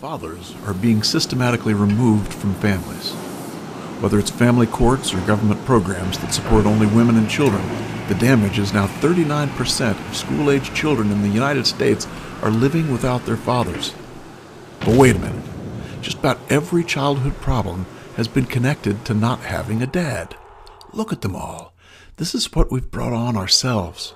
fathers are being systematically removed from families. Whether it's family courts or government programs that support only women and children, the damage is now 39% of school-age children in the United States are living without their fathers. But wait a minute. Just about every childhood problem has been connected to not having a dad. Look at them all. This is what we've brought on ourselves.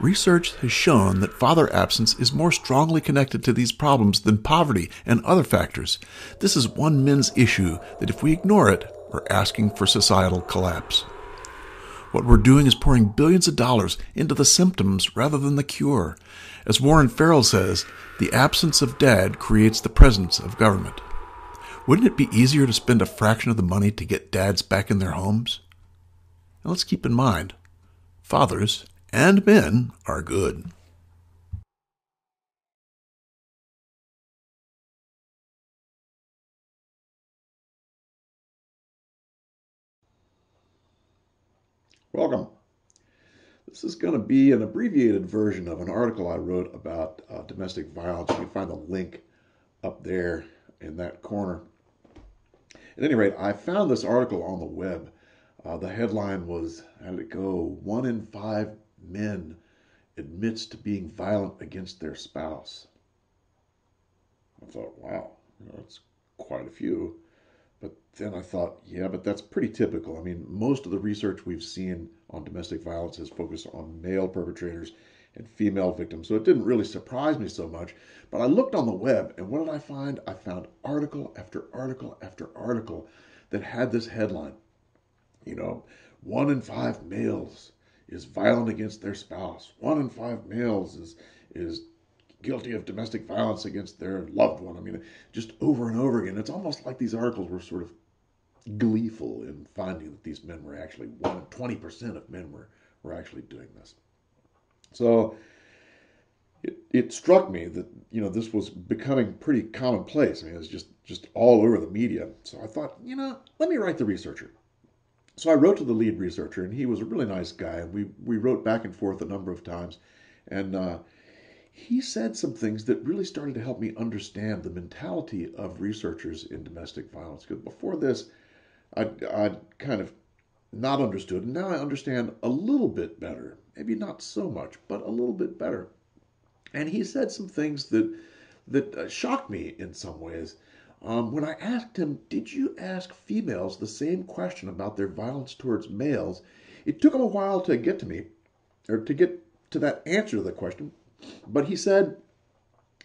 Research has shown that father absence is more strongly connected to these problems than poverty and other factors. This is one men's issue that if we ignore it, we're asking for societal collapse. What we're doing is pouring billions of dollars into the symptoms rather than the cure. As Warren Farrell says, the absence of dad creates the presence of government. Wouldn't it be easier to spend a fraction of the money to get dads back in their homes? Now let's keep in mind, fathers and men are good. Welcome. This is going to be an abbreviated version of an article I wrote about domestic violence. You can find the link up there in that corner. At any rate, I found this article on the web. The headline was, how did it go? 1 in 5 men admits to being violent against their spouse. I thought, wow, that's quite a few. But then I thought, yeah, but that's pretty typical. I mean, most of the research we've seen on domestic violence is focused on male perpetrators and female victims, so it didn't really surprise me so much. But I looked on the web, and what did I find? I found article after article after article that had this headline. 1 in 5 males is violent against their spouse. 1 in 5 males is guilty of domestic violence against their loved one. I mean, just over and over again. It's almost like these articles were sort of gleeful in finding that these men were actually 20% of men were actually doing this. So it struck me that this was becoming pretty commonplace. I mean, it was just all over the media. So I thought, let me write the researcher. So I wrote to the lead researcher, and he was a really nice guy. We wrote back and forth a number of times, and he said some things that really started to help me understand the mentality of researchers in domestic violence. Because before this, I'd kind of not understood, and now I understand a little bit better. Maybe not so much, but a little bit better. And he said some things that shocked me in some ways. When I asked him, did you ask females the same question about their violence towards males? It took him a while to get to me, or to get to that answer to the question. But he said,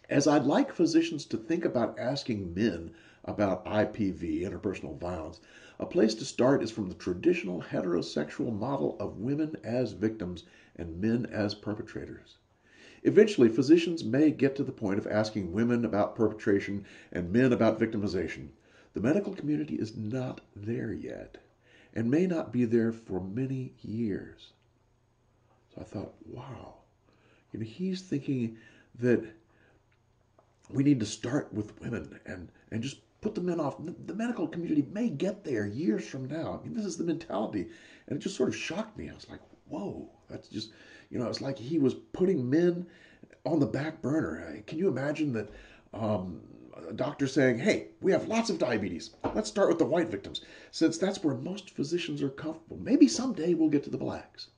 as I'd like physicians to think about asking men about IPV, interpersonal violence, a place to start is from the traditional heterosexual model of women as victims and men as perpetrators. Eventually, physicians may get to the point of asking women about perpetration and men about victimization. The medical community is not there yet, and may not be there for many years. So I thought, wow, he's thinking that we need to start with women and just put the men off. The medical community may get there years from now. I mean, this is the mentality, and it just sort of shocked me. I was like, whoa, that's just, it's like he was putting men on the back burner. Can you imagine that a doctor saying, hey, we have lots of diabetes. Let's start with the white victims, since that's where most physicians are comfortable. Maybe someday we'll get to the blacks.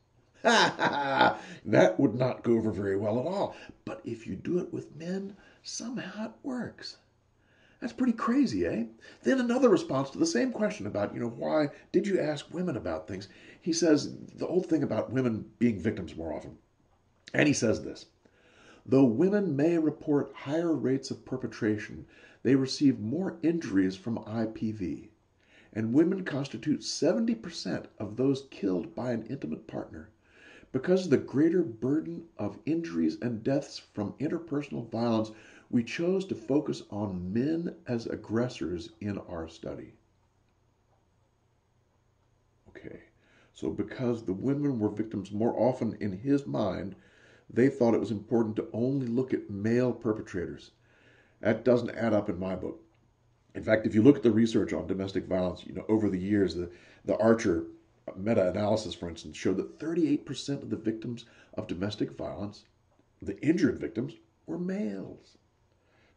That would not go over very well at all. But if you do it with men, somehow it works. That's pretty crazy, eh? Then another response to the same question about, why did you ask women about things? He says the old thing about women being victims more often. And he says this, though women may report higher rates of perpetration, they receive more injuries from IPV. And women constitute 70% of those killed by an intimate partner. Because of the greater burden of injuries and deaths from interpersonal violence, we chose to focus on men as aggressors in our study. Okay, so because the women were victims more often in his mind, they thought it was important to only look at male perpetrators. That doesn't add up in my book. In fact, if you look at the research on domestic violence, over the years, the Archer meta-analysis, for instance, showed that 38% of the victims of domestic violence, the injured victims, were males.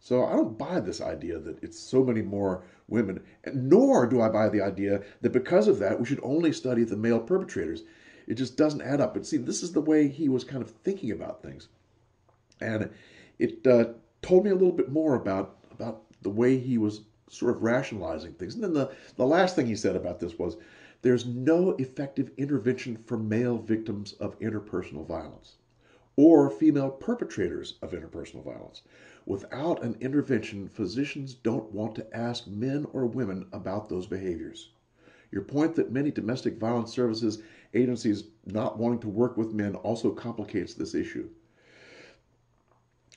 So I don't buy this idea that it's so many more women, and nor do I buy the idea that because of that we should only study the male perpetrators. It just doesn't add up. But see, this is the way he was kind of thinking about things, and it told me a little bit more about the way he was sort of rationalizing things. And then the last thing he said about this was, there's no effective intervention for male victims of interpersonal violence or female perpetrators of interpersonal violence. Without an intervention, physicians don't want to ask men or women about those behaviors. Your point that many domestic violence services agencies not wanting to work with men also complicates this issue.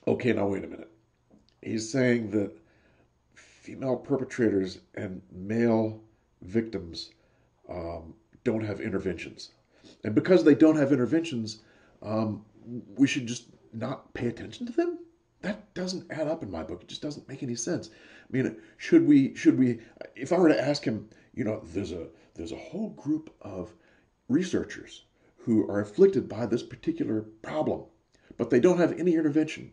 Okay, now wait a minute. He's saying that female perpetrators and male victims don't have interventions. And because they don't have interventions, we should just not pay attention to them? That doesn't add up in my book. It just doesn't make any sense. I mean, should we, if I were to ask him, there's a whole group of researchers who are afflicted by this particular problem, but they don't have any intervention.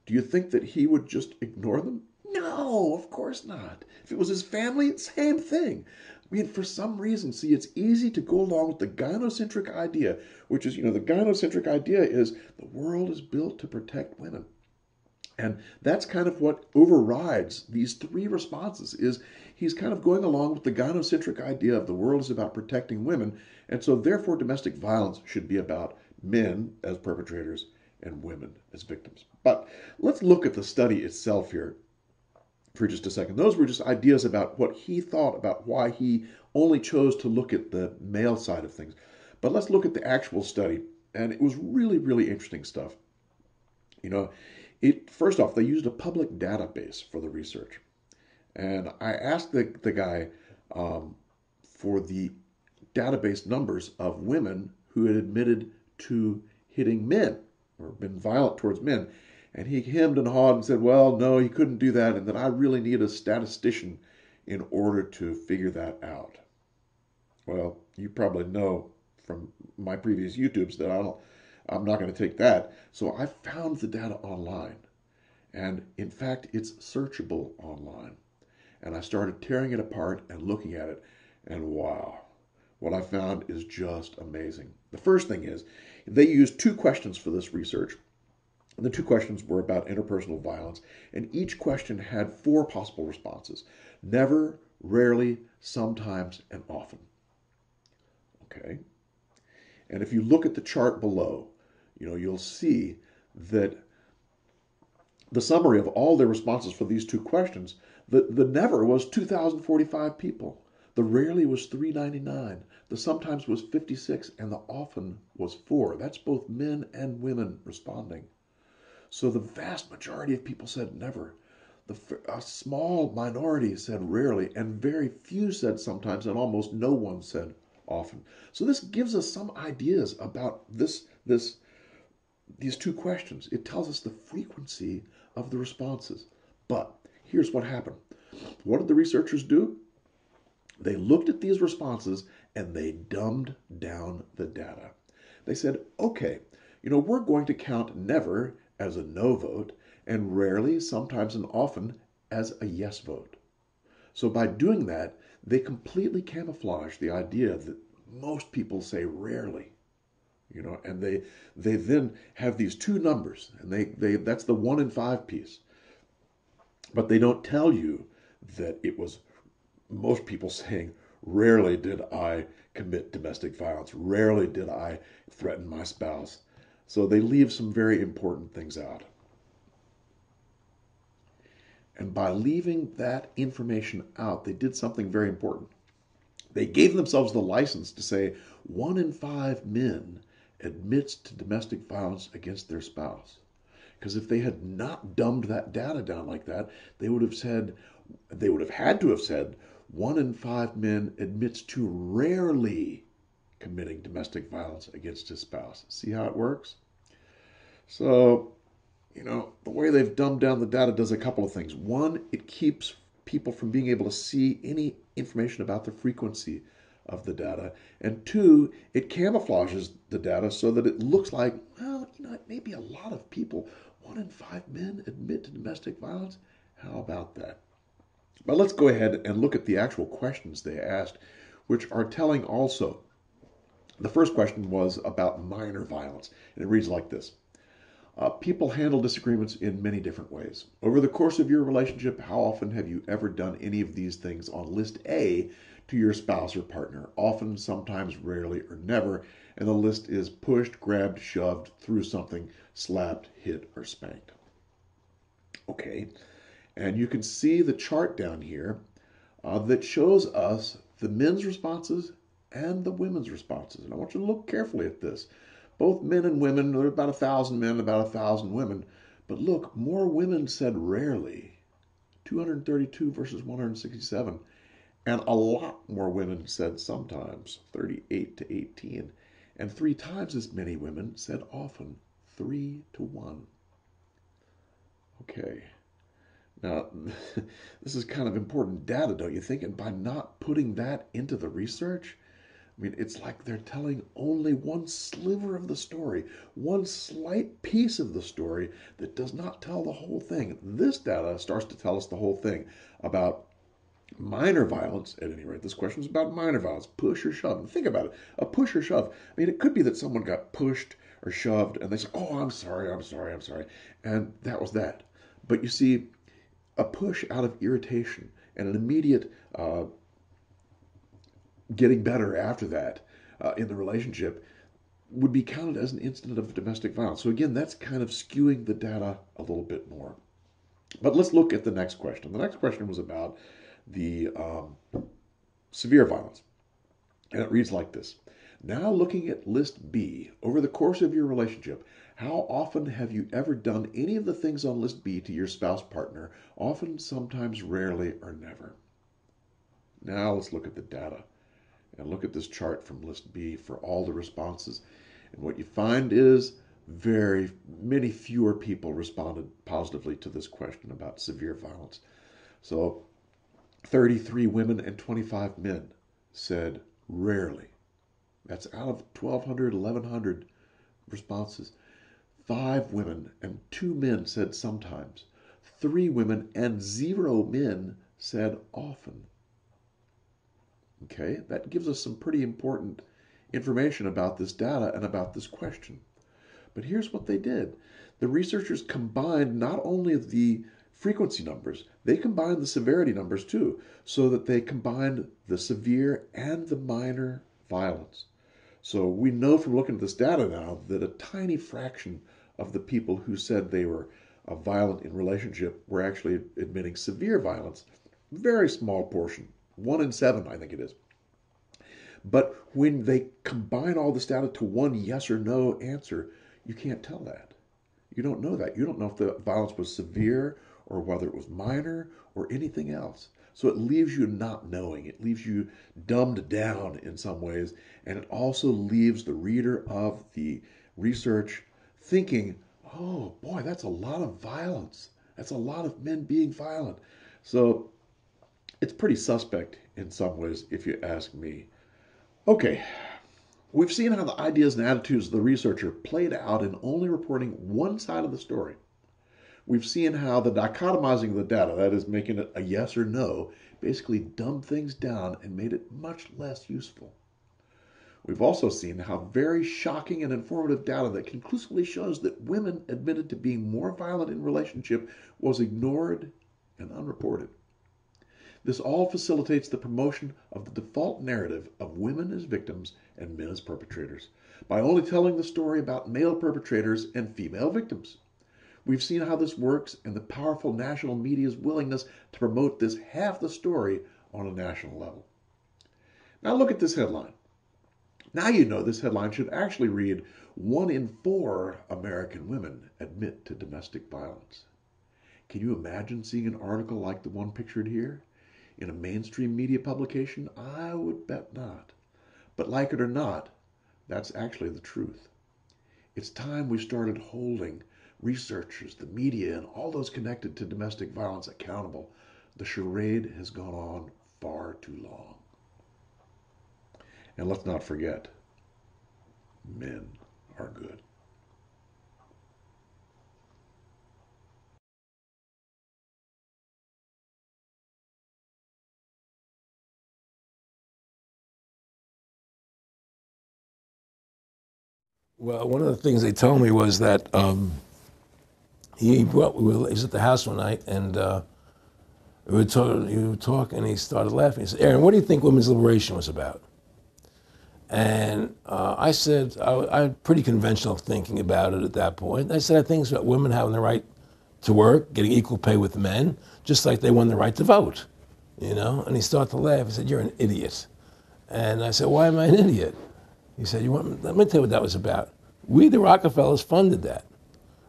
Do you think that he would just ignore them? No, of course not. If it was his family, same thing. I mean, for some reason, see, it's easy to go along with the gynocentric idea, which is, the gynocentric idea is the world is built to protect women. And that's kind of what overrides these three responses, is he's kind of going along with the gynocentric idea of the world is about protecting women, and so therefore domestic violence should be about men as perpetrators and women as victims. But let's look at the study itself here for just a second. Those were just ideas about what he thought about why he only chose to look at the male side of things. But let's look at the actual study, and it was really, really interesting stuff. First off, they used a public database for the research. And I asked the guy for the database numbers of women who had admitted to hitting men or been violent towards men. And he hemmed and hawed and said, well, no, he couldn't do that, and that I really need a statistician in order to figure that out. Well, you probably know from my previous YouTubes that I'm not going to take that. So I found the data online. And in fact, it's searchable online. And I started tearing it apart and looking at it. And wow, what I found is just amazing. The first thing is, they used two questions for this research. The two questions were about interpersonal violence, and each question had four possible responses: never, rarely, sometimes, and often. Okay? And if you look at the chart below, you'll see that the summary of all their responses for these two questions, the never was 2,045 people. The rarely was 399. The sometimes was 56, and the often was 4. That's both men and women responding. So the vast majority of people said never. A small minority said rarely, and very few said sometimes, and almost no one said often. So this gives us some ideas about these two questions. It tells us the frequency of the responses. But here's what happened. What did the researchers do? They looked at these responses and they dumbed down the data. They said, okay, we're going to count never as a no vote and rarely, sometimes, and often as a yes vote. So by doing that, they completely camouflage the idea that most people say rarely. And they then have these two numbers, and they that's the 1 in 5 piece. But they don't tell you that it was most people saying, rarely did I commit domestic violence, rarely did I threaten my spouse. So they leave some very important things out. And by leaving that information out, they did something very important. They gave themselves the license to say 1 in 5 men admits to domestic violence against their spouse. Because if they had not dumbed that data down like that, they would have had to have said 1 in 5 men admits to rarely committing domestic violence against his spouse. See how it works? So, the way they've dumbed down the data does a couple of things. One, it keeps people from being able to see any information about the frequency of the data. And two, it camouflages the data so that it looks like, well, maybe a lot of people, 1 in 5 men admit to domestic violence. How about that? But let's go ahead and look at the actual questions they asked, which are telling also. The first question was about minor violence, and it reads like this. People handle disagreements in many different ways. Over the course of your relationship, how often have you ever done any of these things on list A to your spouse or partner? Often, sometimes, rarely, or never. And the list is pushed, grabbed, shoved, threw something, slapped, hit, or spanked. Okay, and you can see the chart down here that shows us the men's responses and the women's responses. And I want you to look carefully at this. Both men and women, there are about 1,000 men, about 1,000 women. But look, more women said rarely, 232 versus 167. And a lot more women said sometimes, 38 to 18. And 3 times as many women said often, 3 to 1. Okay. Now, this is kind of important data, don't you think? And by not putting that into the research, I mean, it's like they're telling only one sliver of the story, one slight piece of the story that does not tell the whole thing. This data starts to tell us the whole thing about minor violence, at any rate. This question is about minor violence, push or shove. And think about it, a push or shove. I mean, it could be that someone got pushed or shoved and they say, oh, I'm sorry, I'm sorry, I'm sorry. And that was that. But you see, a push out of irritation and an immediate getting better after that in the relationship would be counted as an incident of domestic violence. So again, that's kind of skewing the data a little bit more. But let's look at the next question. The next question was about the severe violence. And it reads like this. Now looking at list B, over the course of your relationship, how often have you ever done any of the things on list B to your spouse partner? Often, sometimes, rarely, or never. Now let's look at the data and look at this chart from list B for all the responses. And what you find is very many fewer people responded positively to this question about severe violence. So 33 women and 25 men said rarely. That's out of 1,200, 1,100 responses. 5 women and 2 men said sometimes. 3 women and 0 men said often. Okay, that gives us some pretty important information about this data and about this question. But here's what they did. The researchers combined not only the frequency numbers, they combined the severity numbers too, so that they combined the severe and the minor violence. So we know from looking at this data now that a tiny fraction of the people who said they were violent in relationship were actually admitting severe violence. Very small portion, 1 in 7, I think it is. But when they combine all this data to one yes or no answer, you can't tell that. You don't know that. You don't know if the violence was severe or whether it was minor or anything else. So it leaves you not knowing. It leaves you dumbed down in some ways. And it also leaves the reader of the research thinking, oh boy, that's a lot of violence. That's a lot of men being violent. So it's pretty suspect in some ways, if you ask me. Okay, we've seen how the ideas and attitudes of the researcher played out in only reporting one side of the story. We've seen how the dichotomizing of the data, that is making it a yes or no, basically dumbed things down and made it much less useful. We've also seen how very shocking and informative data that conclusively shows that women admitted to being more violent in relationship was ignored and unreported. This all facilitates the promotion of the default narrative of women as victims and men as perpetrators by only telling the story about male perpetrators and female victims. We've seen how this works and the powerful national media's willingness to promote this half the story on a national level. Now look at this headline. Now you know this headline should actually read, 1 in 4 American women admit to domestic violence. Can you imagine seeing an article like the one pictured here in a mainstream media publication? I would bet not. But like it or not, that's actually the truth. It's time we started holding researchers, the media, and all those connected to domestic violence accountable. The charade has gone on far too long. And let's not forget, men are good. Well, one of the things they told me was that he was at the house one night, and we were talking, and he started laughing. He said, "Aaron, what do you think women's liberation was about?" And I said, I had pretty conventional thinking about it at that point. I said, I think it's about women having the right to work, getting equal pay with men, just like they won the right to vote, you know? And he started to laugh. He said, "You're an idiot." And I said, "Why am I an idiot?" He said, let me tell you what that was about. We, the Rockefellers, funded that.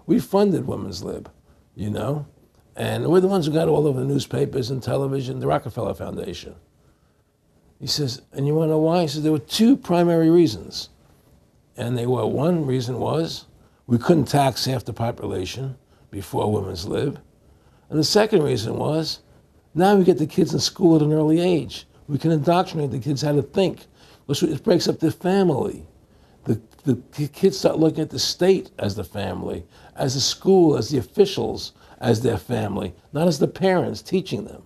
We funded women's lib, you know? And we're the ones who got all over the newspapers and television, the Rockefeller Foundation. He says, and you want to know why? He says, there were two primary reasons. And they were, one reason was we couldn't tax half the population before women's lib. And the second reason was, now we get the kids in school at an early age. We can indoctrinate the kids how to think. It breaks up the family. The kids start looking at the state as the family, as the school, as the officials, as their family, not as the parents teaching them.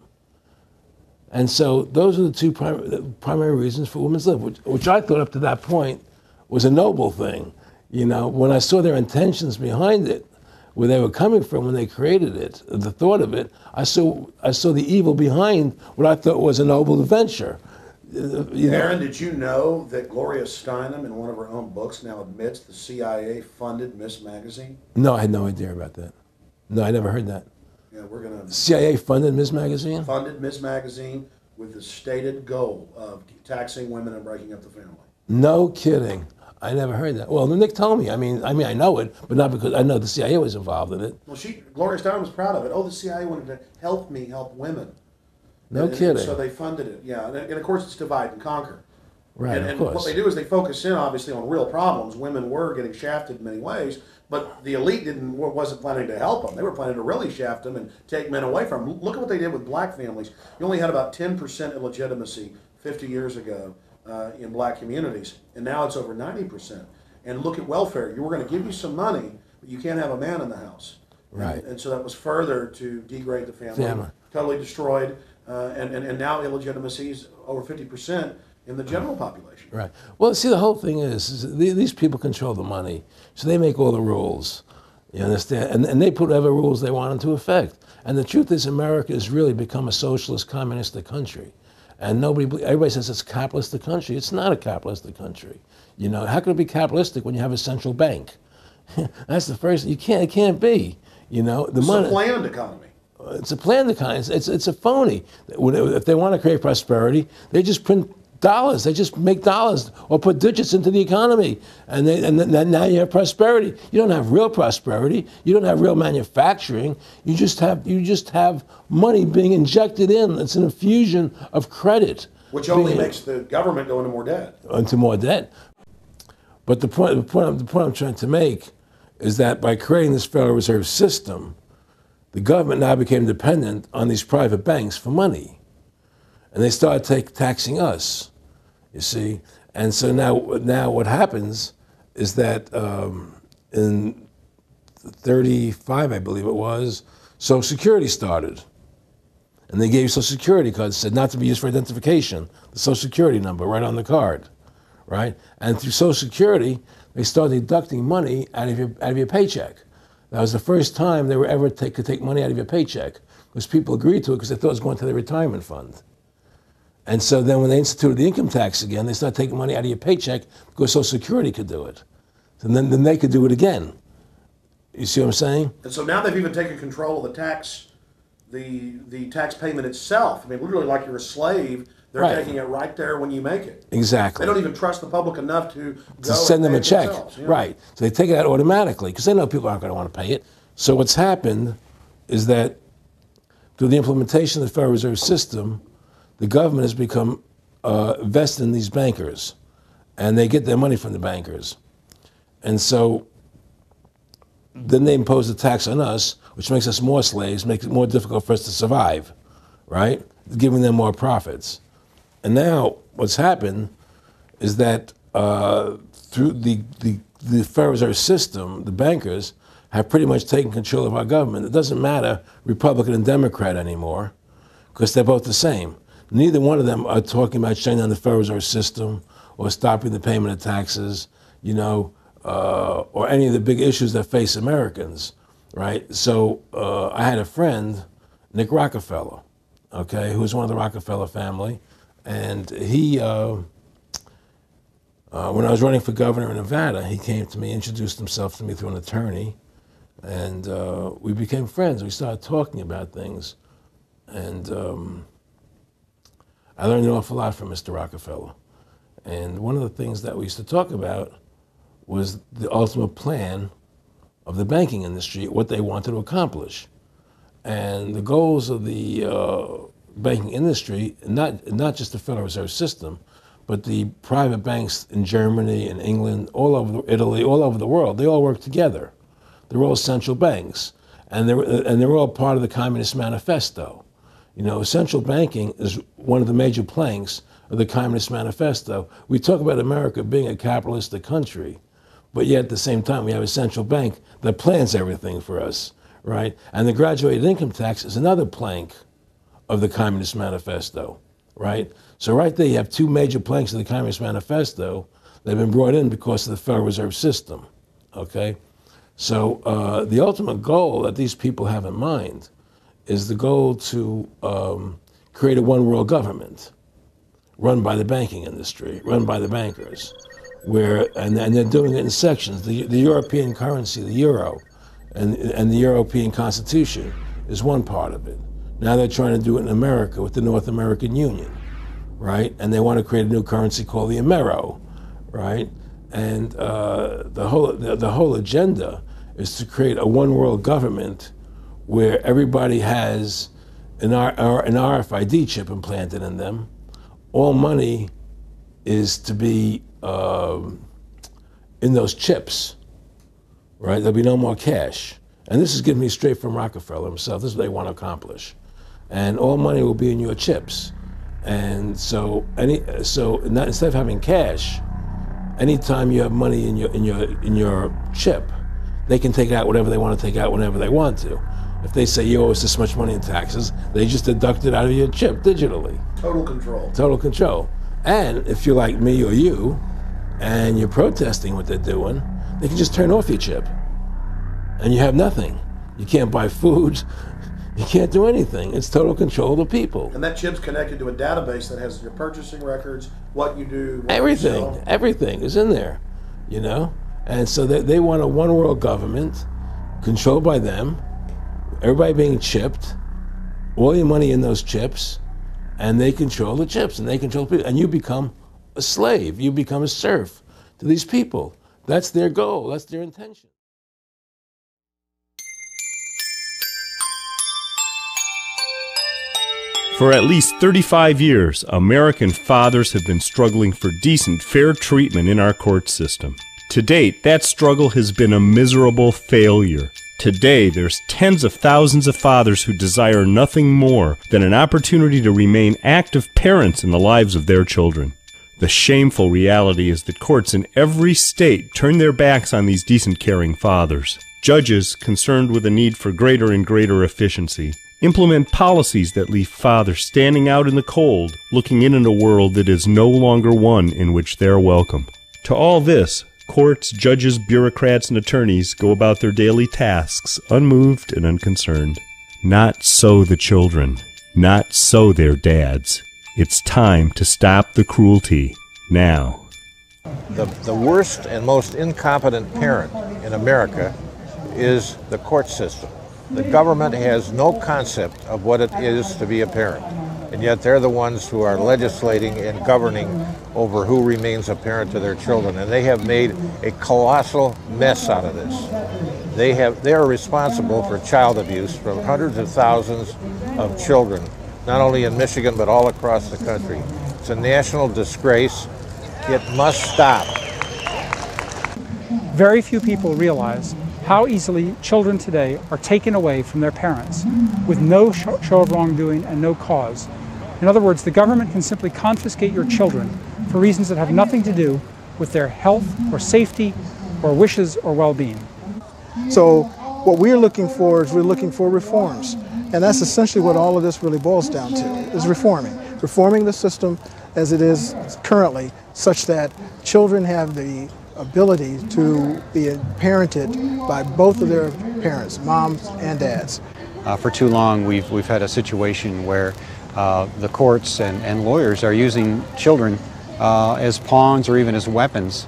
And so those are the two primary reasons for women's lib, which I thought up to that point was a noble thing. You know, when I saw their intentions behind it, where they were coming from when they created it, the thought of it, I saw the evil behind what I thought was a noble venture. Aaron, did you know that Gloria Steinem, in one of her own books, now admits the CIA funded Miss Magazine? No, I had no idea about that. No, I never heard that. Yeah, we're gonna CIA funded Miss Magazine? Funded Miss Magazine with the stated goal of taxing women and breaking up the family. No kidding. I never heard that. Well, Nick told me. I mean, I know it, but not because I know the CIA was involved in it. Well, Gloria Steinem was proud of it. Oh, the CIA wanted to help women. No kidding. So they funded it, yeah. And of course, it's divide and conquer. Right, and of course. What they do is they focus in, obviously, on real problems. Women were getting shafted in many ways, but the elite wasn't planning to help them. They were planning to really shaft them and take men away from them. Look at what they did with black families. You only had about 10% illegitimacy 50 years ago in black communities, and now it's over 90%. And look at welfare. We're going to give you some money, but you can't have a man in the house. Right. And so that was further to degrade the family. Totally destroyed. And now illegitimacy is over 50% in the general population. Right. Well, see, the whole thing is these people control the money, so they make all the rules. You understand? And they put whatever rules they want into effect. And the truth is, America has really become a socialist, communistic country. And everybody says it's a capitalistic country. It's not a capitalistic country. You know, how can it be capitalistic when you have a central bank? That's the first. It can't be. You know, it's a planned economy. It's a planned economy. It's a phony. If they want to create prosperity, they just print dollars. They just make dollars or put digits into the economy, and now you have prosperity. You don't have real prosperity. You don't have real manufacturing. You just have money being injected in. It's an infusion of credit, which only makes the government go into more debt. Into more debt. But the point I'm trying to make is that by creating this Federal Reserve System, the government now became dependent on these private banks for money. And they started taxing us, you see. And so now what happens is that in 35, I believe it was, Social Security started. And they gave you Social Security cards, said not to be used for identification, the Social Security number right on the card, right? And through Social Security, they started deducting money out of your paycheck. That was the first time they were could take money out of your paycheck, because people agreed to it because they thought it was going to their retirement fund. And so then when they instituted the income tax again, they started taking money out of your paycheck because Social Security could do it. And then they could do it again. You see what I'm saying? And so now they've even taken control of the tax payment itself. I mean, literally like you're a slave. They're taking it right there when you make it. Exactly. They don't even trust the public enough to send them a check. Yeah. Right. So they take it out automatically because they know people aren't going to want to pay it. So what's happened is that through the implementation of the Federal Reserve System, the government has become vested in these bankers, and they get their money from the bankers. And so then they impose a tax on us, which makes us more slaves, makes it more difficult for us to survive, right? Giving them more profits. And now what's happened is that through the Federal Reserve System, the bankers have pretty much taken control of our government. It doesn't matter Republican and Democrat anymore, because they're both the same. Neither one of them are talking about shutting down the Federal Reserve System or stopping the payment of taxes. You know, or any of the big issues that face Americans, right? So I had a friend, Nick Rockefeller, okay, who was one of the Rockefeller family, and he, when I was running for governor in Nevada, he came to me, introduced himself to me through an attorney, and we became friends. We started talking about things, and I learned an awful lot from Mr. Rockefeller. And one of the things that we used to talk about was the ultimate plan of the banking industry, what they wanted to accomplish. And the goals of the banking industry, not just the Federal Reserve System, but the private banks in Germany and England, all over Italy, all over the world, they all work together. They're all central banks, and they're all part of the Communist Manifesto. You know, central banking is one of the major planks of the Communist Manifesto. We talk about America being a capitalistic country, but yet at the same time we have a central bank that plans everything for us, right? And the graduated income tax is another plank of the Communist Manifesto, right? So right there you have two major planks of the Communist Manifesto that have been brought in because of the Federal Reserve System, okay? So the ultimate goal that these people have in mind is the goal to create a one world government run by the banking industry, run by the bankers, and they're doing it in sections. The European currency, the euro, and the European Constitution is one part of it. Now they're trying to do it in America with the North American Union, right? And they want to create a new currency called the Amero, right? And the whole agenda is to create a one world government where everybody has an RFID chip implanted in them. All money is to be in those chips, right? There'll be no more cash. And this is given me straight from Rockefeller himself. This is what they want to accomplish. And all money will be in your chips. And so instead of having cash, anytime you have money in your chip, they can take out whatever they want to take out whenever they want to. If they say you owe us this much money in taxes, they just deduct it out of your chip digitally. Total control. Total control. And if you're like me or you, and you're protesting what they're doing, they can just turn off your chip. And you have nothing. You can't buy food. You can't do anything. It's total control of the people. And that chip's connected to a database that has your purchasing records, what you do, what everything. you sell. Everything is in there, you know? And so they want a one world government controlled by them, everybody being chipped, all your money in those chips, and they control the chips, and they control people. And you become a slave. You become a serf to these people. That's their goal. That's their intention. For at least 35 years, American fathers have been struggling for decent, fair treatment in our court system. To date, that struggle has been a miserable failure. Today, there's tens of thousands of fathers who desire nothing more than an opportunity to remain active parents in the lives of their children. The shameful reality is that courts in every state turn their backs on these decent, caring fathers. Judges, concerned with the need for greater and greater efficiency, implement policies that leave fathers standing out in the cold, looking in a world that is no longer one in which they're welcome. To all this, courts, judges, bureaucrats, and attorneys go about their daily tasks unmoved and unconcerned. Not so the children. Not so their dads. It's time to stop the cruelty now. The worst and most incompetent parent in America is the court system. The government has no concept of what it is to be a parent, and yet they're the ones who are legislating and governing over who remains a parent to their children, and they have made a colossal mess out of this. They are responsible for child abuse from hundreds of thousands of children, not only in Michigan but all across the country. It's a national disgrace. It must stop. Very few people realize how easily children today are taken away from their parents with no show of wrongdoing and no cause. In other words, the government can simply confiscate your children for reasons that have nothing to do with their health or safety or wishes or well-being. So what we're looking for is we're looking for reforms. And that's essentially what all of this really boils down to, is reforming. Reforming the system as it is currently, such that children have the ability to be parented by both of their parents, moms and dads. For too long, we've had a situation where the courts and lawyers are using children as pawns or even as weapons,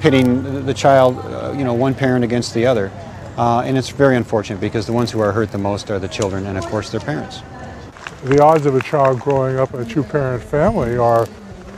pitting the child, one parent against the other. And it's very unfortunate because the ones who are hurt the most are the children and, of course, their parents. The odds of a child growing up in a two-parent family are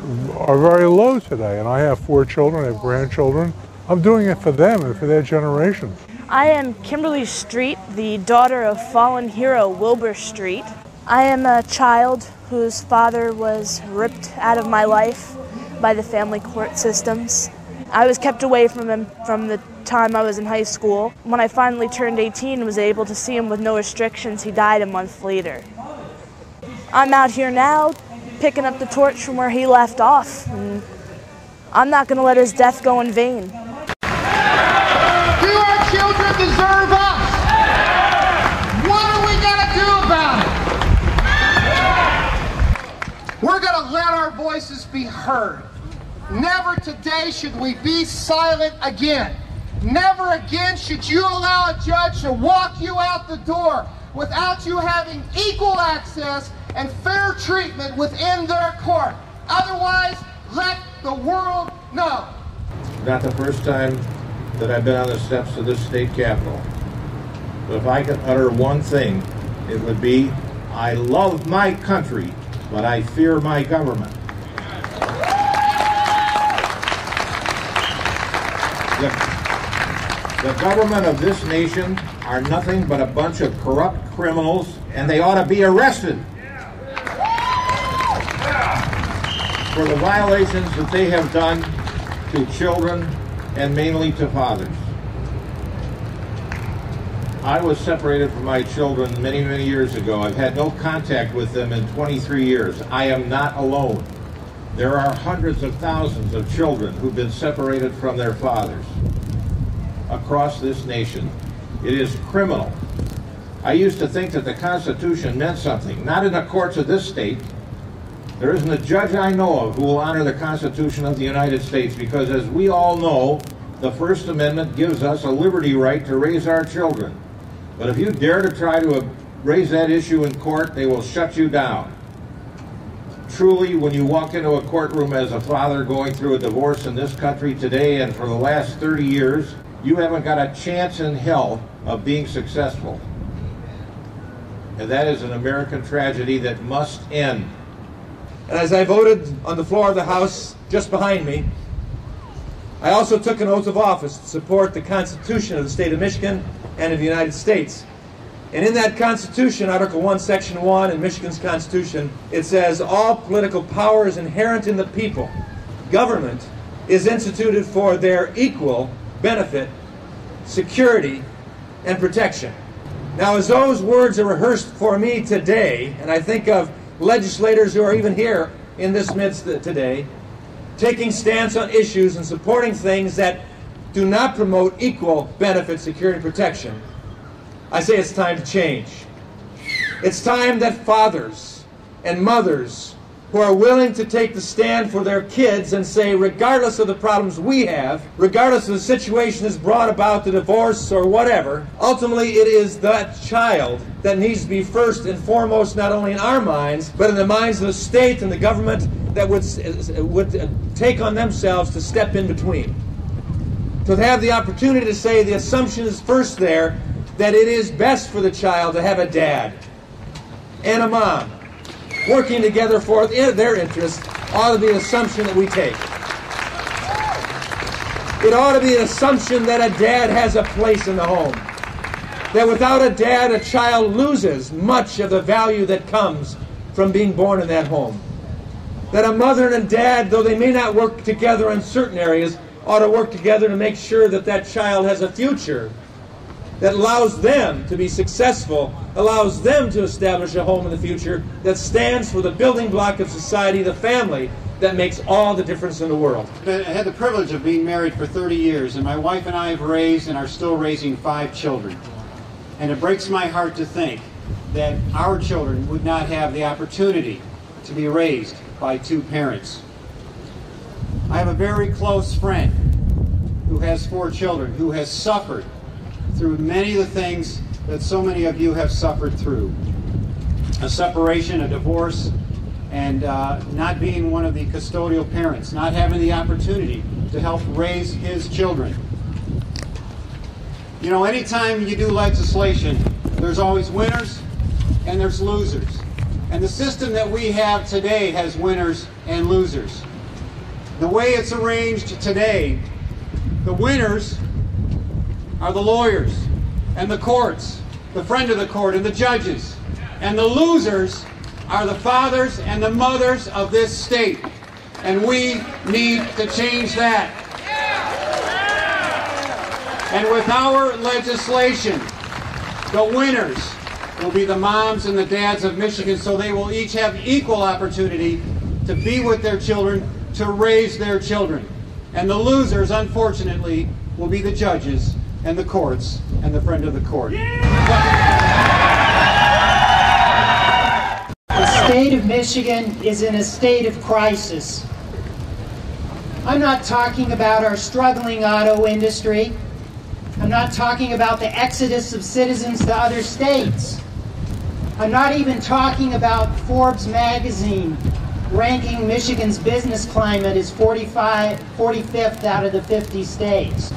very low today. And I have 4 children, I have grandchildren. I'm doing it for them and for their generation. I am Kimberly Street, the daughter of fallen hero Wilbur Street. I am a child whose father was ripped out of my life by the family court systems. I was kept away from him from the time I was in high school. When I finally turned 18 and was able to see him with no restrictions, he died a month later. I'm out here now picking up the torch from where he left off, and I'm not going to let his death go in vain. Children deserve us. What are we going to do about it? We're going to let our voices be heard. Never today should we be silent again. Never again should you allow a judge to walk you out the door without you having equal access and fair treatment within their court. Otherwise, let the world know. Not the first time that I've been on the steps of this state capitol. But if I could utter one thing, it would be, I love my country, but I fear my government. The government of this nation are nothing but a bunch of corrupt criminals, and they ought to be arrested for the violations that they have done to children and mainly to fathers. I was separated from my children many, many years ago. I've had no contact with them in 23 years. I am not alone. There are hundreds of thousands of children who've been separated from their fathers across this nation. It is criminal. I used to think that the Constitution meant something, not in the courts of this state. There isn't a judge I know of who will honor the Constitution of the United States because, as we all know, the First Amendment gives us a liberty right to raise our children. But if you dare to try to raise that issue in court, they will shut you down. Truly, when you walk into a courtroom as a father going through a divorce in this country today and for the last 30 years, you haven't got a chance in hell of being successful. And that is an American tragedy that must end. And as I voted on the floor of the House just behind me, I also took an oath of office to support the Constitution of the state of Michigan and of the United States. And in that Constitution, Article 1, Section 1 in Michigan's Constitution, it says, all political power is inherent in the people. Government is instituted for their equal benefit, security, and protection. Now, as those words are rehearsed for me today, and I think of legislators who are even here in this midst today, taking stance on issues and supporting things that do not promote equal benefit, security, and protection, I say it's time to change. It's time that fathers and mothers who are willing to take the stand for their kids and say, regardless of the problems we have, regardless of the situation that's brought about, the divorce or whatever, ultimately it is that child that needs to be first and foremost, not only in our minds, but in the minds of the state and the government that would take on themselves to step in between. To have the opportunity to say the assumption is first there that it is best for the child to have a dad and a mom working together for their interests ought to be an assumption that we take. It ought to be an assumption that a dad has a place in the home. That without a dad, a child loses much of the value that comes from being born in that home. That a mother and a dad, though they may not work together in certain areas, ought to work together to make sure that that child has a future that allows them to be successful, allows them to establish a home in the future that stands for the building block of society, the family, that makes all the difference in the world. I had the privilege of being married for 30 years, and my wife and I have raised and are still raising 5 children. And it breaks my heart to think that our children would not have the opportunity to be raised by 2 parents. I have a very close friend who has 4 children, who has suffered through many of the things that so many of you have suffered through. A separation, a divorce, and not being one of the custodial parents, not having the opportunity to help raise his children. You know, anytime you do legislation, there's always winners and there's losers. And the system that we have today has winners and losers. The way it's arranged today, the winners are the lawyers and the courts, the friend of the court and the judges. And the losers are the fathers and the mothers of this state. And we need to change that. And with our legislation, the winners will be the moms and the dads of Michigan, so they will each have equal opportunity to be with their children, to raise their children. And the losers, unfortunately, will be the judges and the courts and the friend of the court. The state of Michigan is in a state of crisis. I'm not talking about our struggling auto industry. I'm not talking about the exodus of citizens to other states. I'm not even talking about Forbes magazine ranking Michigan's business climate as 45th out of the 50 states.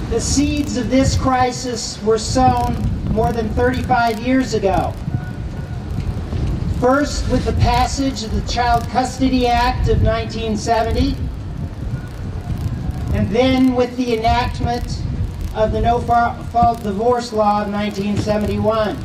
The seeds of this crisis were sown more than 35 years ago. First, with the passage of the Child Custody Act of 1970, and then with the enactment of the No-Fault Divorce Law of 1971.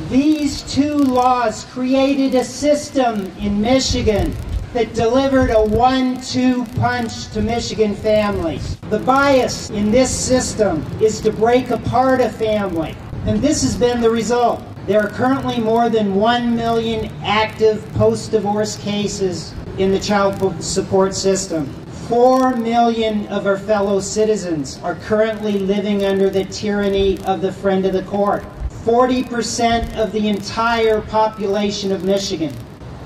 These 2 laws created a system in Michigan that delivered a 1-2 punch to Michigan families. The bias in this system is to break apart a family, and this has been the result. There are currently more than 1 million active post-divorce cases in the child support system. 4 million of our fellow citizens are currently living under the tyranny of the friend of the court. 40% of the entire population of Michigan.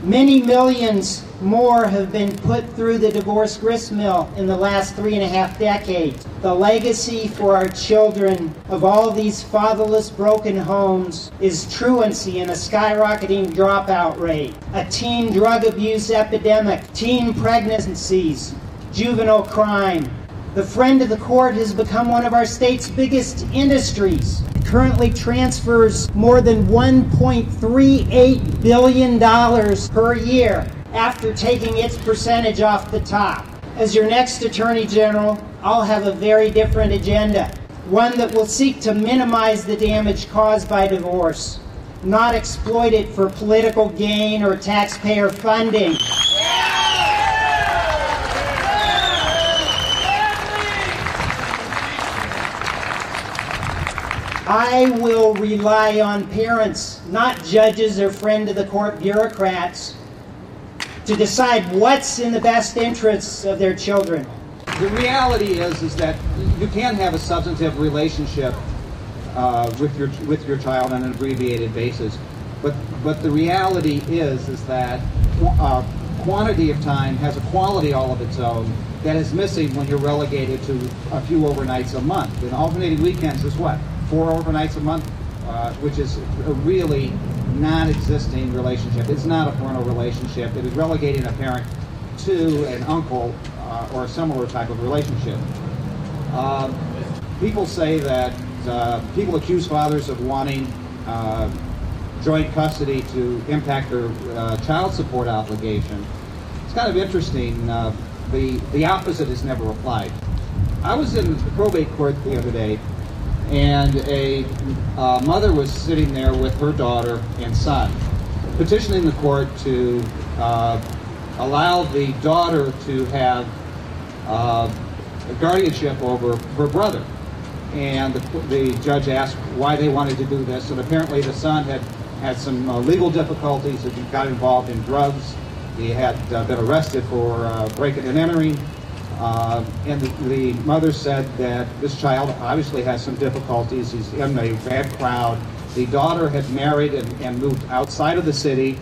Many millions more have been put through the divorce gristmill in the last 3.5 decades. The legacy for our children of all these fatherless, broken homes is truancy and a skyrocketing dropout rate, a teen drug abuse epidemic, teen pregnancies, juvenile crime. The friend of the court has become one of our state's biggest industries. It currently transfers more than $1.38 billion per year after taking its percentage off the top. As your next Attorney General, I'll have a very different agenda. One that will seek to minimize the damage caused by divorce, not exploit it for political gain or taxpayer funding. I will rely on parents, not judges or friend of the court bureaucrats, to decide what's in the best interests of their children. The reality is that you can have a substantive relationship with your child on an abbreviated basis, but the reality is that quantity of time has a quality all of its own that is missing when you're relegated to a few overnights a month. And alternating weekends is what? 4 overnights a month, which is a really non-existing relationship. It's not a parental relationship. It is relegating a parent to an uncle or a similar type of relationship. People say that people accuse fathers of wanting joint custody to impact their child support obligation. It's kind of interesting. The opposite is never applied. I was in the probate court the other day, and a mother was sitting there with her daughter and son, petitioning the court to allow the daughter to have guardianship over her brother. And the judge asked why they wanted to do this, and apparently the son had some legal difficulties. He got involved in drugs. He had been arrested for breaking and entering. And the mother said that this child obviously has some difficulties. He's in a bad crowd. The daughter had married and moved outside of the city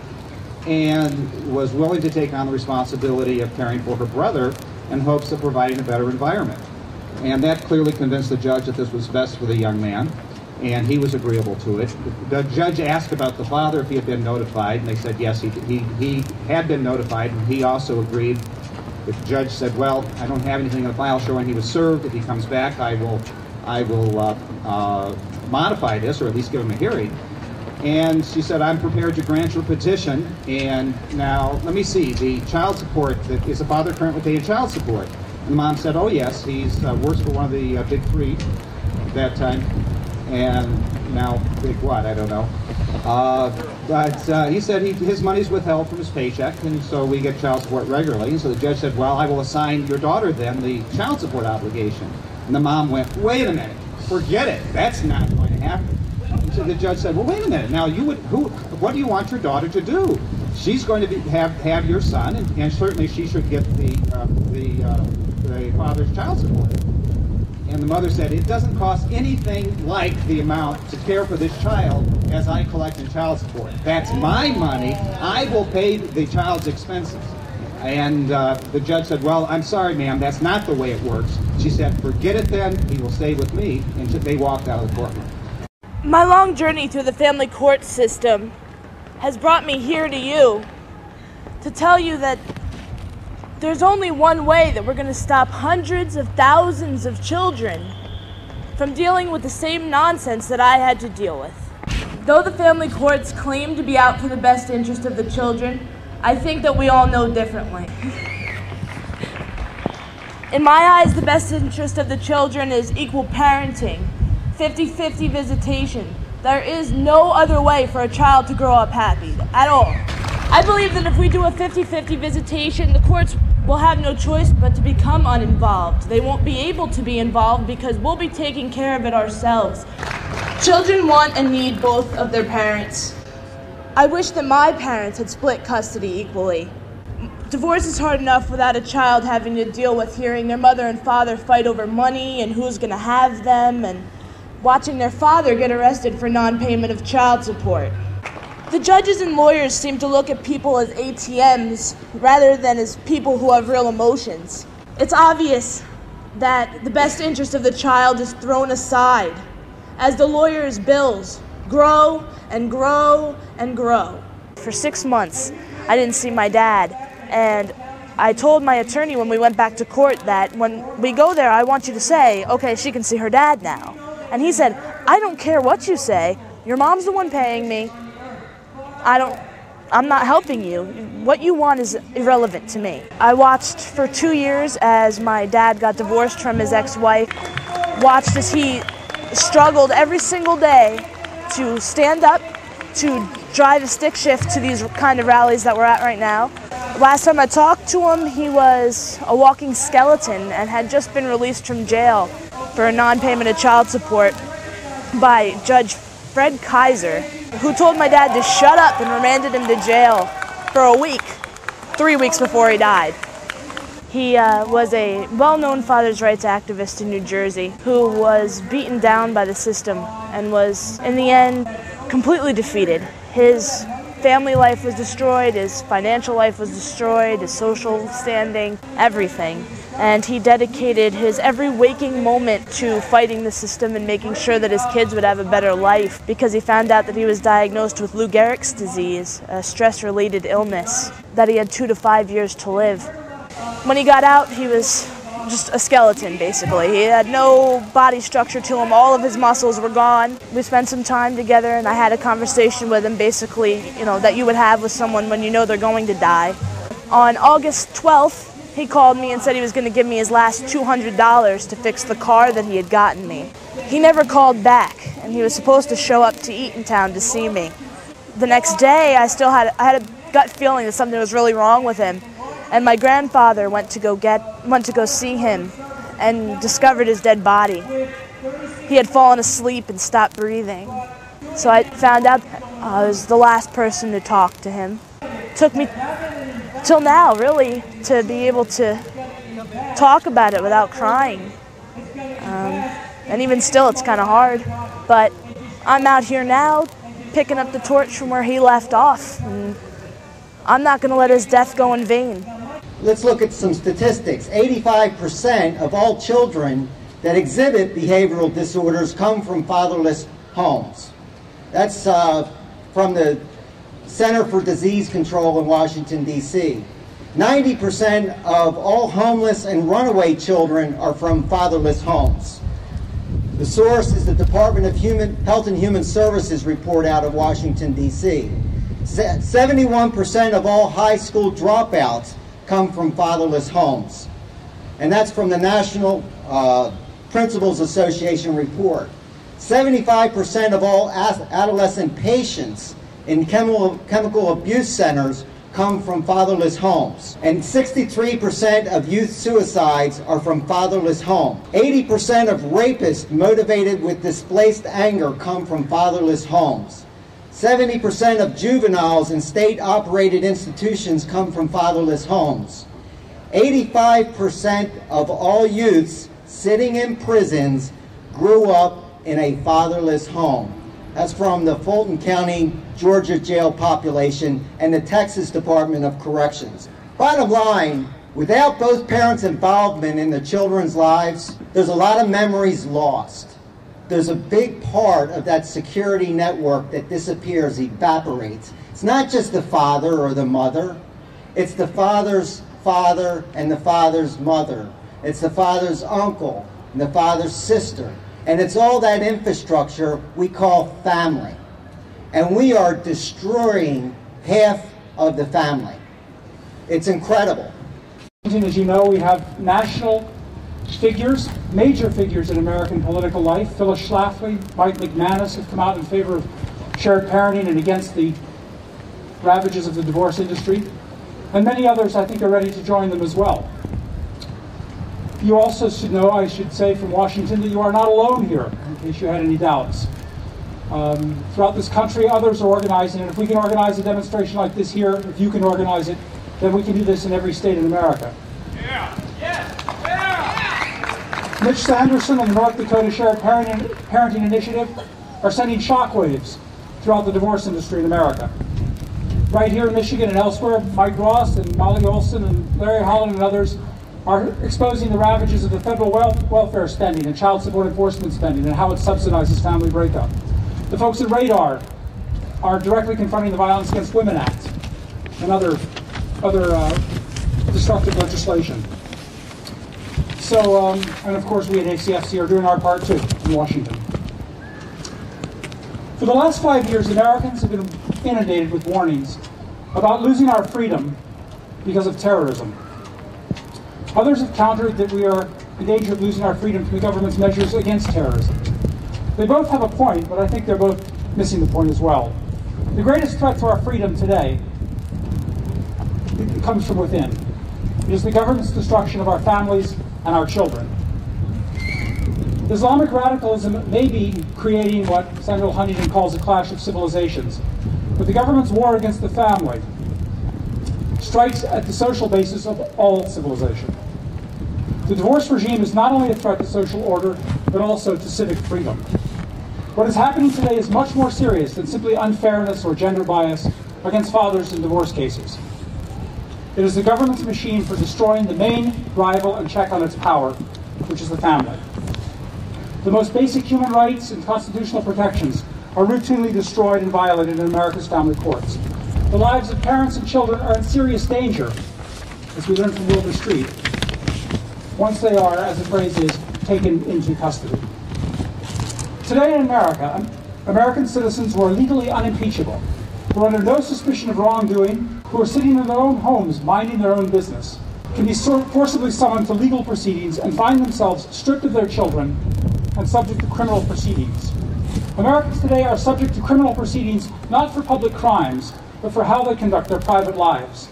and was willing to take on the responsibility of caring for her brother in hopes of providing a better environment. And that clearly convinced the judge that this was best for the young man, and he was agreeable to it. The judge asked about the father if he had been notified, and they said yes, he had been notified, and he also agreed. The judge said, well, I don't have anything in the file showing he was served. If he comes back, I will modify this, or at least give him a hearing. And she said, I'm prepared to grant your petition. And now, let me see, the child support, is the father currently paying child support? And the mom said, oh yes, he's works for one of the big three at that time. And now, big what, I don't know. But he said his money's withheld from his paycheck, and so we get child support regularly. And so the judge said, well, I will assign your daughter then the child support obligation. And the mom went, wait a minute, forget it, that's not going to happen. So the judge said, well, wait a minute, now what do you want your daughter to do? She's going to have your son, and certainly she should get the father's child support. And the mother said, it doesn't cost anything like the amount to care for this child as I collect in child support. That's my money. I will pay the child's expenses. And the judge said, well, I'm sorry, ma'am, that's not the way it works. She said, forget it then, he will stay with me. And they walked out of the courtroom. My long journey through the family court system has brought me here to you to tell you that there's only one way that we're going to stop hundreds of thousands of children from dealing with the same nonsense that I had to deal with. Though the family courts claim to be out for the best interest of the children, I think that we all know differently. In my eyes, the best interest of the children is equal parenting, 50-50 visitation. There is no other way for a child to grow up happy at all. I believe that if we do a 50-50 visitation, the courts will have no choice but to become uninvolved. They won't be able to be involved because we'll be taking care of it ourselves. Children want and need both of their parents. I wish that my parents had split custody equally. Divorce is hard enough without a child having to deal with hearing their mother and father fight over money and who's going to have them, and watching their father get arrested for non-payment of child support. The judges and lawyers seem to look at people as ATMs rather than as people who have real emotions. It's obvious that the best interest of the child is thrown aside as the lawyers' bills grow and grow and grow. For 6 months, I didn't see my dad, and I told my attorney when we went back to court that when we go there, I want you to say, okay, she can see her dad now. And he said, I don't care what you say. Your mom's the one paying me. I'm not helping you. What you want is irrelevant to me. I watched for 2 years as my dad got divorced from his ex-wife, watched as he struggled every single day to stand up, to drive a stick shift to these kind of rallies that we're at right now. Last time I talked to him, he was a walking skeleton and had just been released from jail for a non-payment of child support by Judge Fred Kaiser, who told my dad to shut up and remanded him to jail for a week, 3 weeks before he died. He was a well-known father's rights activist in New Jersey who was beaten down by the system and was, in the end, completely defeated. His family life was destroyed, his financial life was destroyed, his social standing, everything. And he dedicated his every waking moment to fighting the system and making sure that his kids would have a better life, because he found out that he was diagnosed with Lou Gehrig's disease, a stress-related illness, that he had 2 to 5 years to live. When he got out, he was just a skeleton, basically. He had no body structure to him. All of his muscles were gone. We spent some time together, and I had a conversation with him, basically, that you would have with someone when you know they're going to die. On August 12th, he called me and said he was going to give me his last $200 to fix the car that he had gotten me. He never called back, and he was supposed to show up to Eatontown to see me. The next day, I had a gut feeling that something was really wrong with him, and my grandfather went to go see him and discovered his dead body. He had fallen asleep and stopped breathing. So I found out I was the last person to talk to him. It took me till now, really, to be able to talk about it without crying. And even still, it's kind of hard. But I'm out here now, picking up the torch from where he left off. And I'm not going to let his death go in vain. Let's look at some statistics. 85% of all children that exhibit behavioral disorders come from fatherless homes. That's from the Center for Disease Control in Washington, D.C. 90% of all homeless and runaway children are from fatherless homes. The source is the Department of Health and Human Services report out of Washington, D.C. 71% of all high school dropouts come from fatherless homes. And that's from the National Principals Association report. 75% of all adolescent patients in chemical abuse centers come from fatherless homes. And 63% of youth suicides are from fatherless homes. 80% of rapists motivated with displaced anger come from fatherless homes. 70% of juveniles in state-operated institutions come from fatherless homes. 85% of all youths sitting in prisons grew up in a fatherless home. That's from the Fulton County, Georgia jail population and the Texas Department of Corrections. Bottom line, without both parents' involvement in the children's lives, there's a lot of memories lost. There's a big part of that security network that disappears, evaporates. It's not just the father or the mother. It's the father's father and the father's mother. It's the father's uncle and the father's sister. And it's all that infrastructure we call family. And we are destroying half of the family. It's incredible. As you know, we have national figures, major figures in American political life. Phyllis Schlafly, Mike McManus have come out in favor of shared parenting and against the ravages of the divorce industry. And many others, I think, are ready to join them as well. You also should know, I should say, from Washington, that you are not alone here, in case you had any doubts. Throughout this country, others are organizing, and if we can organize a demonstration like this here, if you can organize it, then we can do this in every state in America. Yeah. Yeah. Yeah. Mitch Sanderson and the North Dakota Shared Parenting Initiative are sending shockwaves throughout the divorce industry in America. Right here in Michigan and elsewhere, Mike Ross and Molly Olson and Larry Holland and others are exposing the ravages of the federal welfare spending and child support enforcement spending and how it subsidizes family breakup. The folks at Radar are directly confronting the Violence Against Women Act and other destructive legislation. So, and of course we at ACFC are doing our part too in Washington. For the last 5 years, Americans have been inundated with warnings about losing our freedom because of terrorism. Others have countered that we are in danger of losing our freedom from the government's measures against terrorism. They both have a point, but I think they're both missing the point as well. The greatest threat to our freedom today comes from within. It is the government's destruction of our families and our children. Islamic radicalism may be creating what Samuel Huntington calls a clash of civilizations, but the government's war against the family strikes at the social basis of all civilization. The divorce regime is not only a threat to social order, but also to civic freedom. What is happening today is much more serious than simply unfairness or gender bias against fathers in divorce cases. It is the government's machine for destroying the main rival and check on its power, which is the family. The most basic human rights and constitutional protections are routinely destroyed and violated in America's family courts. The lives of parents and children are in serious danger, as we learned from Wilbur Street, once they are, as the phrase is, taken into custody. Today in America, American citizens who are legally unimpeachable, who are under no suspicion of wrongdoing, who are sitting in their own homes minding their own business, can be forcibly summoned to legal proceedings and find themselves stripped of their children and subject to criminal proceedings. Americans today are subject to criminal proceedings not for public crimes, but for how they conduct their private lives.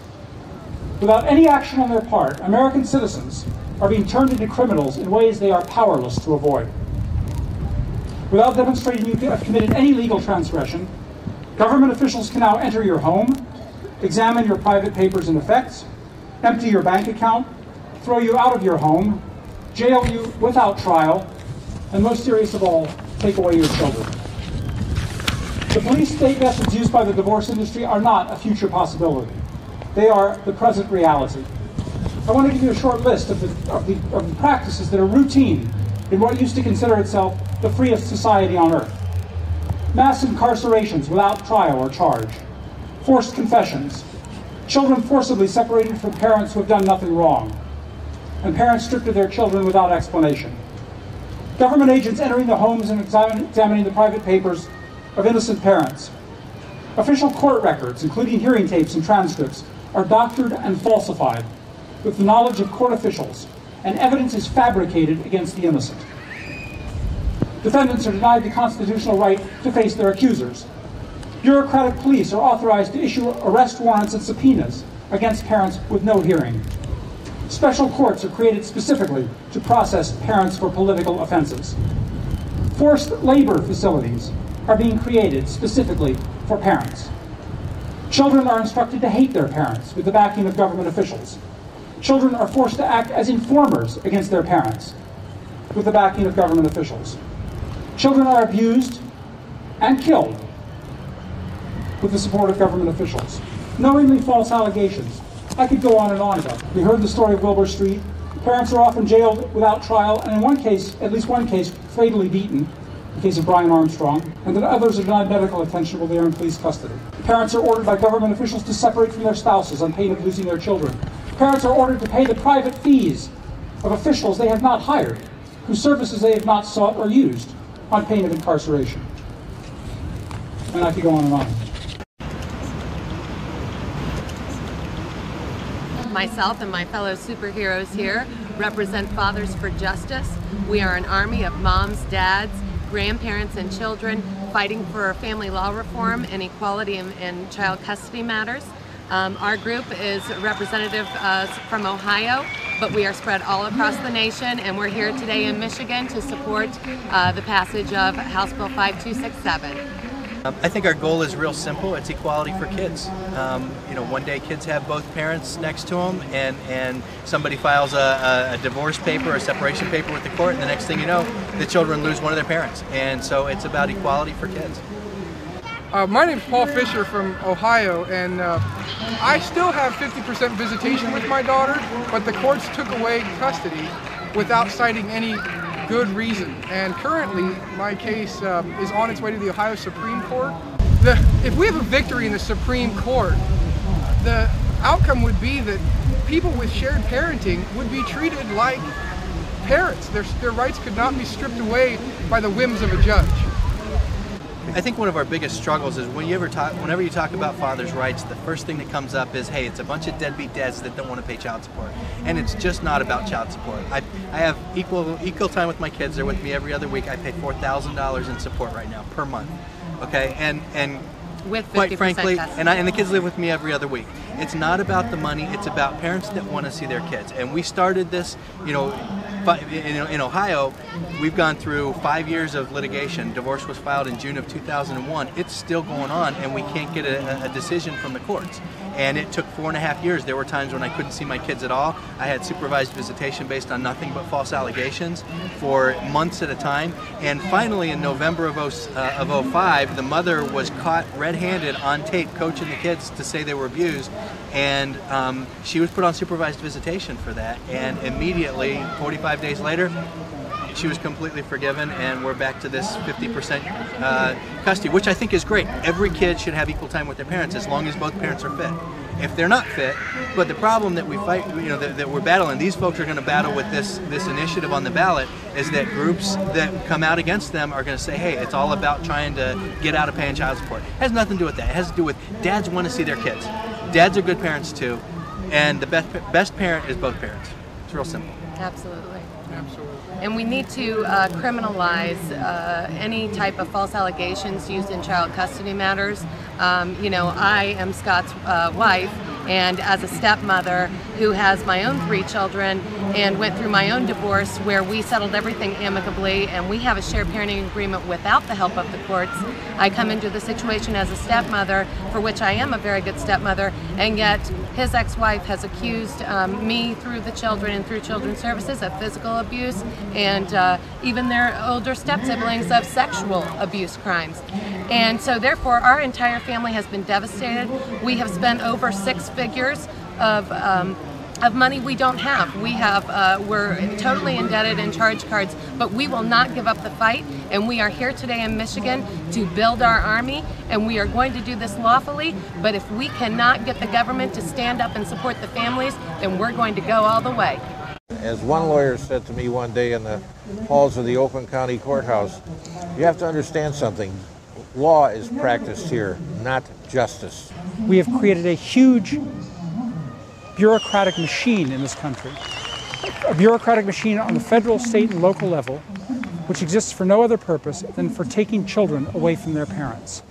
Without any action on their part, American citizens are being turned into criminals in ways they are powerless to avoid. Without demonstrating you have committed any legal transgression, government officials can now enter your home, examine your private papers and effects, empty your bank account, throw you out of your home, jail you without trial, and most serious of all, take away your children. The police state methods used by the divorce industry are not a future possibility. They are the present reality. I want to give you a short list of the practices that are routine in what used to consider itself the freest society on earth. Mass incarcerations without trial or charge, forced confessions, children forcibly separated from parents who have done nothing wrong, and parents stripped of their children without explanation. Government agents entering the homes and examining the private papers of innocent parents. Official court records, including hearing tapes and transcripts, are doctored and falsified with the knowledge of court officials, and evidence is fabricated against the innocent. Defendants are denied the constitutional right to face their accusers. Bureaucratic police are authorized to issue arrest warrants and subpoenas against parents with no hearing. Special courts are created specifically to process parents for political offenses. Forced labor facilities are being created specifically for parents. Children are instructed to hate their parents with the backing of government officials. Children are forced to act as informers against their parents with the backing of government officials. Children are abused and killed with the support of government officials. Knowingly false allegations. I could go on and on about it. We heard the story of Wilbur Street. Parents are often jailed without trial, and in one case, at least one case, fatally beaten, the case of Brian Armstrong, and then others are denied medical attention while they are in police custody. Parents are ordered by government officials to separate from their spouses on pain of losing their children. Parents are ordered to pay the private fees of officials they have not hired, whose services they have not sought or used, on pain of incarceration. And I could go on and on. Myself and my fellow superheroes here represent Fathers for Justice. We are an army of moms, dads, grandparents, and children fighting for family law reform and equality in child custody matters. Our group is representative from Ohio, but we are spread all across the nation, and we're here today in Michigan to support the passage of House Bill 5267. I think our goal is real simple. It's equality for kids. You know, one day kids have both parents next to them, and somebody files a divorce paper or separation paper with the court, and the next thing you know, the children lose one of their parents. And so it's about equality for kids. My name's Paul Fisher from Ohio, and I still have 50% visitation with my daughter, but the courts took away custody without citing any good reason. And currently, my case is on its way to the Ohio Supreme Court. If we have a victory in the Supreme Court, the outcome would be that people with shared parenting would be treated like parents. Their rights could not be stripped away by the whims of a judge. I think one of our biggest struggles is whenever you talk about fathers' rights, the first thing that comes up is, hey, it's a bunch of deadbeat dads that don't want to pay child support. And it's just not about child support. I have equal time with my kids. They're with me every other week. I pay $4,000 in support right now per month. Okay, and with quite frankly, custody. and the kids live with me every other week. It's not about the money. It's about parents that want to see their kids. And we started this, you know, in Ohio, we've gone through 5 years of litigation. Divorce was filed in June of 2001. It's still going on, and we can't get a decision from the courts. And it took 4.5 years. There were times when I couldn't see my kids at all. I had supervised visitation based on nothing but false allegations for months at a time. And finally, in November of 05, the mother was caught red-handed on tape coaching the kids to say they were abused. And she was put on supervised visitation for that. And immediately, 45 days later, she was completely forgiven, and we're back to this 50% custody, which I think is great. Every kid should have equal time with their parents as long as both parents are fit. If they're not fit, but the problem that we fight, you know, that we're battling, these folks are going to battle with this initiative on the ballot, is that groups that come out against them are going to say, hey, it's all about trying to get out of paying child support. It has nothing to do with that. It has to do with dads want to see their kids. Dads are good parents too, and the best parent is both parents. It's real simple. Absolutely. Absolutely. And we need to criminalize any type of false allegations used in child custody matters. You know, I am Scott's wife, and as a stepmother who has my own 3 children and went through my own divorce where we settled everything amicably, and we have a shared parenting agreement without the help of the courts, I come into the situation as a stepmother, for which I am a very good stepmother, and yet his ex-wife has accused me through the children and through Children's Services of physical abuse, and even their older step-siblings of sexual abuse crimes. And so therefore our entire family has been devastated. We have spent over 6 figures of of money we don't have. We're totally indebted in charge cards, but we will not give up the fight, and we are here today in Michigan to build our army, and we are going to do this lawfully, but if we cannot get the government to stand up and support the families, then we're going to go all the way. As one lawyer said to me one day in the halls of the Oakland County Courthouse, you have to understand something. Law is practiced here, not justice. We have created a huge bureaucratic machine in this country, a bureaucratic machine on the federal, state, and local level, which exists for no other purpose than for taking children away from their parents.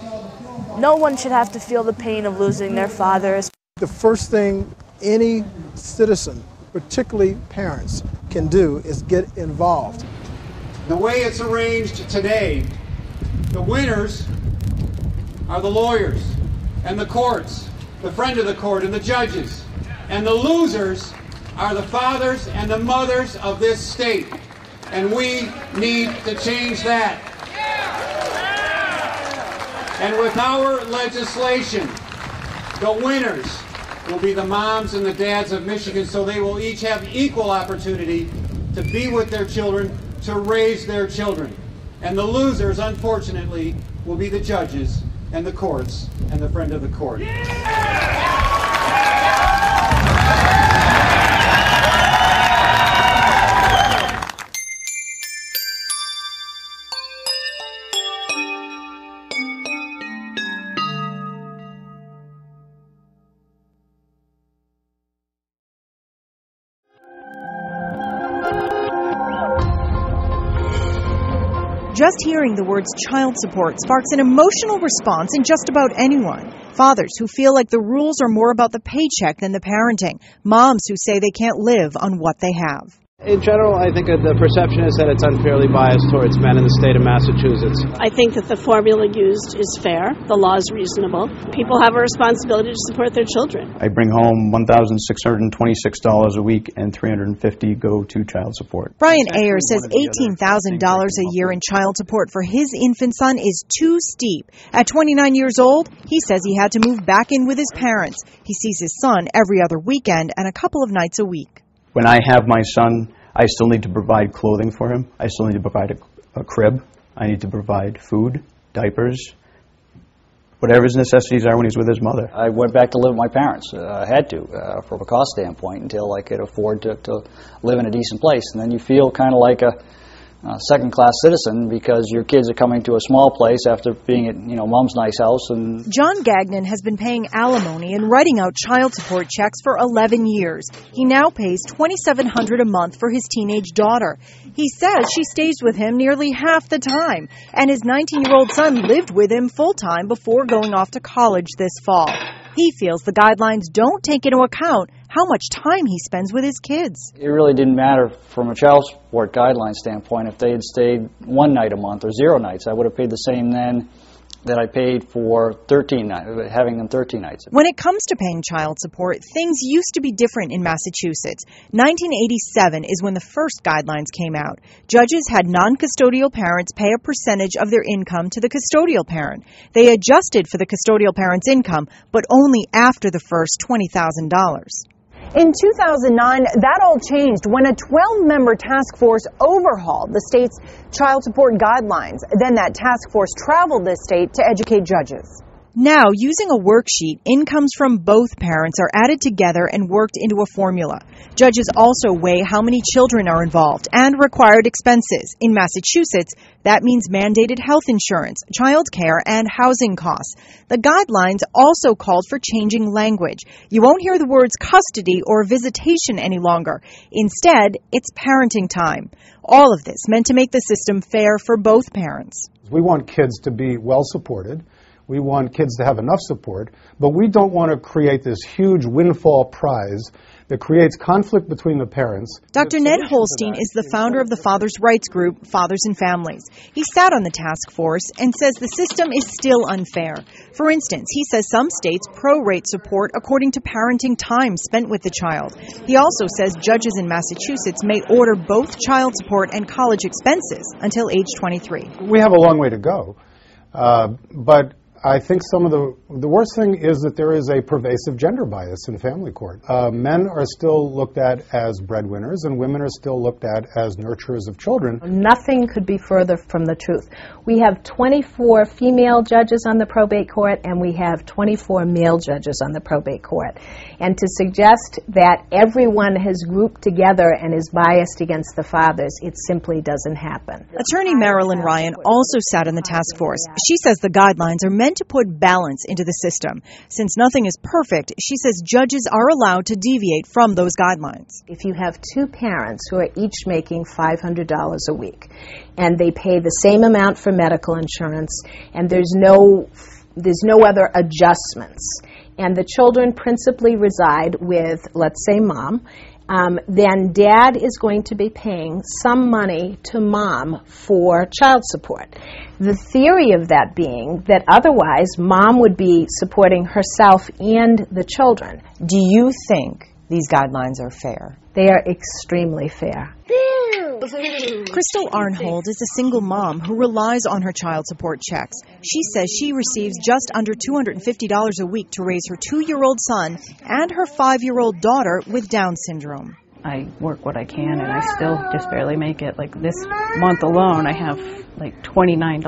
No one should have to feel the pain of losing their fathers. The first thing any citizen, particularly parents, can do is get involved. The way it's arranged today, the winners are the lawyers and the courts, the friend of the court and the judges. And the losers are the fathers and the mothers of this state. And we need to change that. And with our legislation, the winners will be the moms and the dads of Michigan, so they will each have equal opportunity to be with their children, to raise their children. And the losers, unfortunately, will be the judges and the courts and the friend of the court. Just hearing the words child support sparks an emotional response in just about anyone. Fathers who feel like the rules are more about the paycheck than the parenting. Moms who say they can't live on what they have. In general, I think the perception is that it's unfairly biased towards men in the state of Massachusetts. I think that the formula used is fair. The law is reasonable. People have a responsibility to support their children. I bring home $1,626 a week, and $350 go to child support. Brian Ayer says $18,000 a year in child support for his infant son is too steep. At 29 years old, he says he had to move back in with his parents. He sees his son every other weekend and a couple of nights a week. When I have my son, I still need to provide clothing for him. I still need to provide a crib. I need to provide food, diapers, whatever his necessities are when he's with his mother. I went back to live with my parents. I had to, from a cost standpoint, until I could afford to live in a decent place. And then you feel kind of like a second-class citizen because your kids are coming to a small place after being at, mom's nice house. And John Gagnon has been paying alimony and writing out child support checks for 11 years. He now pays $2,700 a month for his teenage daughter. He says she stays with him nearly half the time, and his 19-year-old son lived with him full-time before going off to college this fall. He feels the guidelines don't take into account how much time he spends with his kids. It really didn't matter from a child support guideline standpoint if they had stayed one night a month or 0 nights. I would have paid the same then that I paid for 13 nights, having them 13 nights. When it comes to paying child support, things used to be different in Massachusetts. 1987 is when the first guidelines came out. Judges had non-custodial parents pay a percentage of their income to the custodial parent. They adjusted for the custodial parent's income, but only after the first $20,000. In 2009, that all changed when a 12-member task force overhauled the state's child support guidelines. Then that task force traveled this state to educate judges. Now, using a worksheet, incomes from both parents are added together and worked into a formula. Judges also weigh how many children are involved and required expenses. In Massachusetts, that means mandated health insurance, child care, and housing costs. The guidelines also called for changing language. You won't hear the words custody or visitation any longer. Instead, it's parenting time. All of this meant to make the system fair for both parents. We want kids to be well supported. We want kids to have enough support, but we don't want to create this huge windfall prize that creates conflict between the parents. Dr. Ned Holstein is the founder of the fathers' rights group, Fathers and Families. He sat on the task force and says the system is still unfair. For instance, he says some states prorate support according to parenting time spent with the child. He also says judges in Massachusetts may order both child support and college expenses until age 23. We have a long way to go, but I think some of the worst thing is that there is a pervasive gender bias in family court. Men are still looked at as breadwinners, and women are still looked at as nurturers of children. Nothing could be further from the truth. We have 24 female judges on the probate court, and we have 24 male judges on the probate court. And to suggest that everyone has grouped together and is biased against the fathers, it simply doesn't happen. Attorney Marilyn Ryan also sat in the task force. She says the guidelines are meant to put balance into the system. Since nothing is perfect, she says judges are allowed to deviate from those guidelines. If you have two parents who are each making $500 a week, and they pay the same amount for medical insurance, and there's no other adjustments, and the children principally reside with, let's say, mom, then dad is going to be paying some money to mom for child support. The theory of that being that otherwise mom would be supporting herself and the children. Do you think these guidelines are fair? They are extremely fair. Crystal Arnhold is a single mom who relies on her child support checks. She says she receives just under $250 a week to raise her 2-year-old son and her 5-year-old daughter with Down syndrome. I work what I can, and I still just barely make it. Like this month alone, I have like $29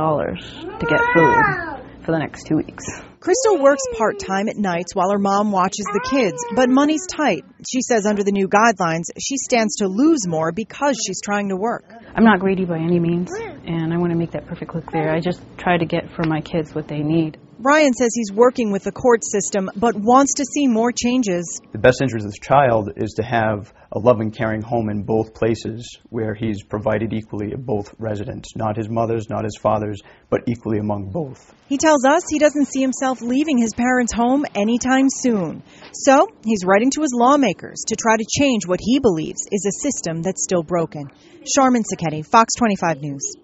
to get food for the next 2 weeks. Crystal works part-time at nights while her mom watches the kids, but money's tight. She says under the new guidelines, she stands to lose more because she's trying to work. I'm not greedy by any means, and I want to make that perfectly clear. I just try to get for my kids what they need. Ryan says he's working with the court system, but wants to see more changes. The best interest of the child is to have a loving, caring home in both places where he's provided equally at both residents, not his mother's, not his father's, but equally among both. He tells us he doesn't see himself leaving his parents' home anytime soon. So he's writing to his lawmakers to try to change what he believes is a system that's still broken. Charmin Sacchetti, Fox 25 News.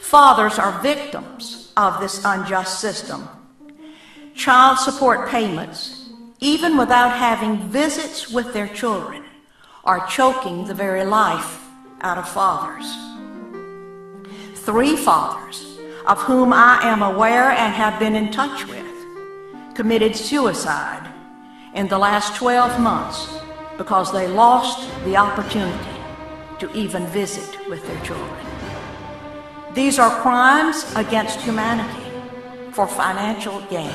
Fathers are victims of this unjust system. Child support payments, even without having visits with their children, are choking the very life out of fathers. 3 fathers, of whom I am aware and have been in touch with, committed suicide in the last 12 months because they lost the opportunity to even visit with their children. These are crimes against humanity for financial gain.